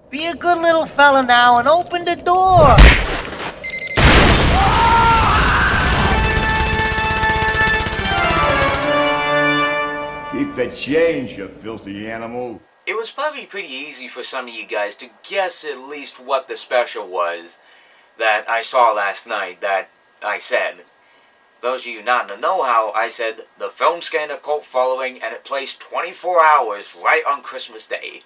Be a good little fella now and open the door. Keep the change, you filthy animal. It was probably pretty easy for some of you guys to guess at least what the special was that I saw last night that I said. Those of you not in the know-how, I said the film's getting a cult following and it plays 24 hours right on Christmas Day.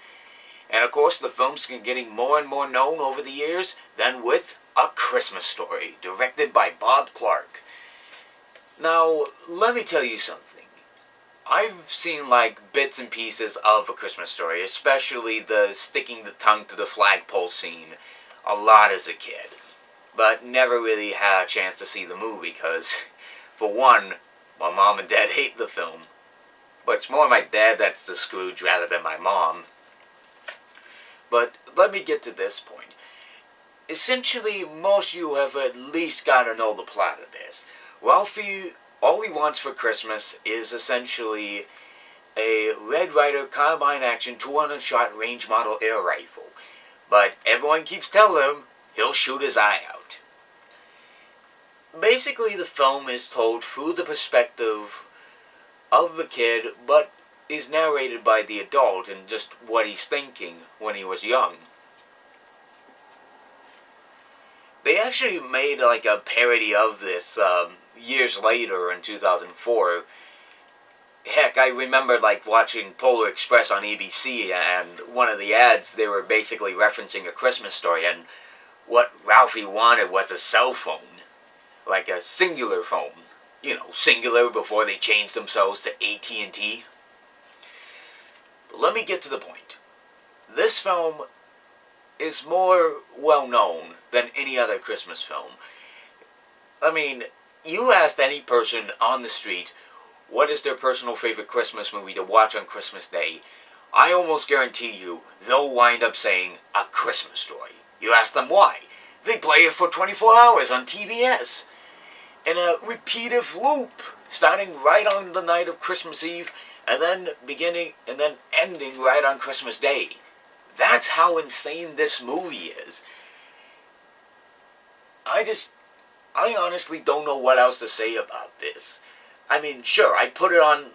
And of course the film's getting more and more known over the years than with A Christmas Story, directed by Bob Clark. Now, let me tell you something. I've seen like bits and pieces of A Christmas Story, especially the sticking the tongue to the flagpole scene, a lot as a kid. But never really had a chance to see the movie because, for one, my mom and dad hate the film. But it's more my dad that's the Scrooge rather than my mom. But let me get to this point. Essentially, most of you have at least got to know the plot of this. Ralphie, all he wants for Christmas is essentially a Red Ryder Carbine Action 200-shot range model air rifle. But everyone keeps telling him he'll shoot his eye out. Basically, the film is told through the perspective of the kid, but is narrated by the adult and just what he's thinking when he was young. They actually made like a parody of this years later in 2004. Heck, I remember like watching Polar Express on ABC, and one of the ads, they were basically referencing A Christmas Story, and what Ralphie wanted was a cell phone. Like a singular phone. You know, singular before they changed themselves to AT&T. But let me get to the point. This film is more well known than any other Christmas film. I mean, you asked any person on the street what is their personal favorite Christmas movie to watch on Christmas Day, I almost guarantee you they'll wind up saying A Christmas Story. You ask them why. They play it for 24 hours on TBS in a repeative loop, starting right on the night of Christmas Eve and then ending right on Christmas Day. That's how insane this movie is. I honestly don't know what else to say about this. I mean, sure, I put it on,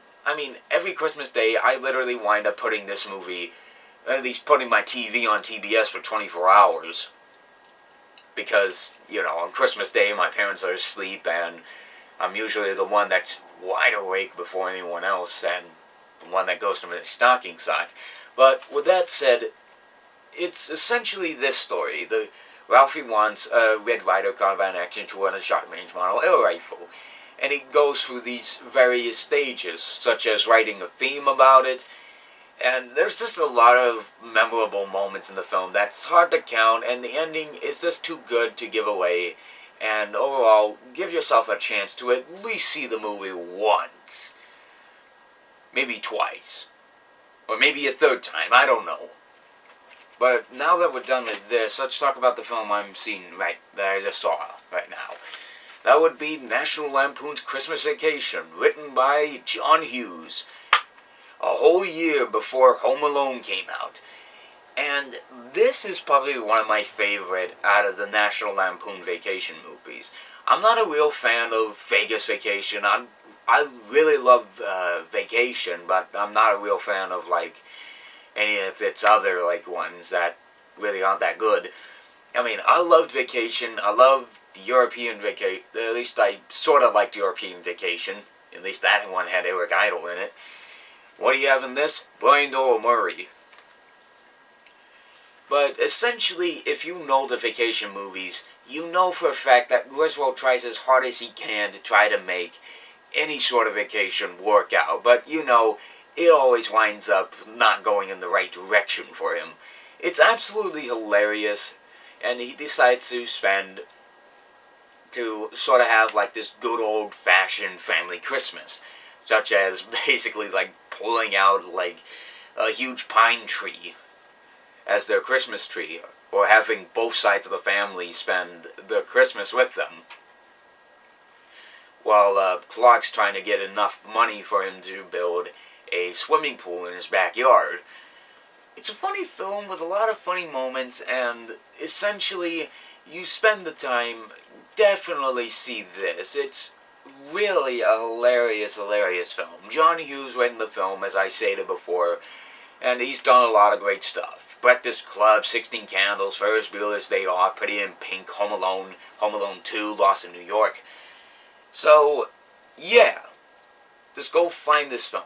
every Christmas Day, I literally wind up putting this movie, at least putting my TV on TBS for 24 hours. Because, you know, on Christmas Day, my parents are asleep, and I'm usually the one that's wide awake before anyone else, and the one that goes to my stocking sock. But with that said, it's essentially this story. The Ralphie wants a Red Ryder Carbine Action 200-shot range model air rifle, and he goes through these various stages, such as writing a theme about it. And there's just a lot of memorable moments in the film that's hard to count, and the ending is just too good to give away. And overall, give yourself a chance to at least see the movie once. Maybe twice. Or maybe a third time, I don't know. But now that we're done with this, let's talk about the film I'm seeing that I just saw right now. That would be National Lampoon's Christmas Vacation, written by John Hughes. A whole year before Home Alone came out. And this is probably one of my favorite out of the National Lampoon Vacation movies. I'm not a real fan of Vegas Vacation. I really love Vacation, but I'm not a real fan of like any of its other like ones that really aren't that good. I mean, I loved Vacation. I loved the European Vacation. At least I sort of liked European Vacation. At least that one had Eric Idle in it. What do you have in this? Brian Doyle Murray. But essentially, if you know the Vacation movies, you know for a fact that Griswold tries as hard as he can to try to make any sort of vacation work out. But, you know, it always winds up not going in the right direction for him. It's absolutely hilarious, and he decides to sort of have like this good old-fashioned family Christmas. Such as basically like pulling out like a huge pine tree as their Christmas tree, or having both sides of the family spend the Christmas with them. While Clark's trying to get enough money for him to build a swimming pool in his backyard. it's a funny film with a lot of funny moments, and essentially, you spend the time, definitely see this. It's really a hilarious, hilarious film. John Hughes writing the film, as I stated before, and he's done a lot of great stuff. Breakfast Club, 16 Candles, Ferris Bueller's Day Off, Pretty in Pink, Home Alone 2, Lost in New York. So, yeah, just go find this film.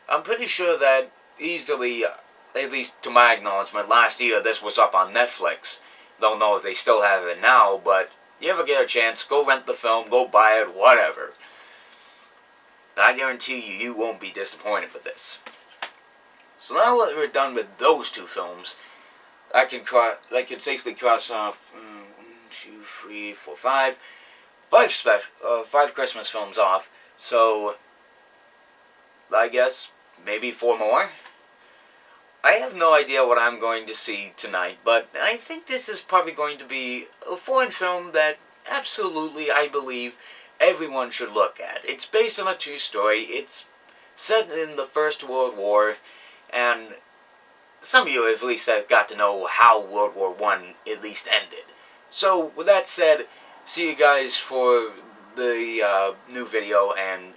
I'm pretty sure that easily, at least to my acknowledgement, last year this was up on Netflix. Don't know if they still have it now, but you ever get a chance, go rent the film, go buy it, whatever. I guarantee you, you won't be disappointed with this. So now that we're done with those two films, I can safely cross off 1, 2, 3, 4, 5 Christmas films off. So I guess maybe 4 more. I have no idea what I'm going to see tonight, but I think this is probably going to be a foreign film that absolutely, I believe, everyone should look at. It's based on a true story. It's set in the First World War, and some of you at least have got to know how World War I at least ended. So, with that said, see you guys for the new video, and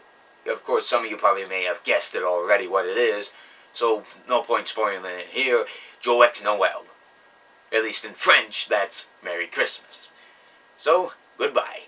of course some of you probably may have guessed it already what it is, so no point spoiling it here. Joyeux Noël. At least in French, that's Merry Christmas. So, goodbye.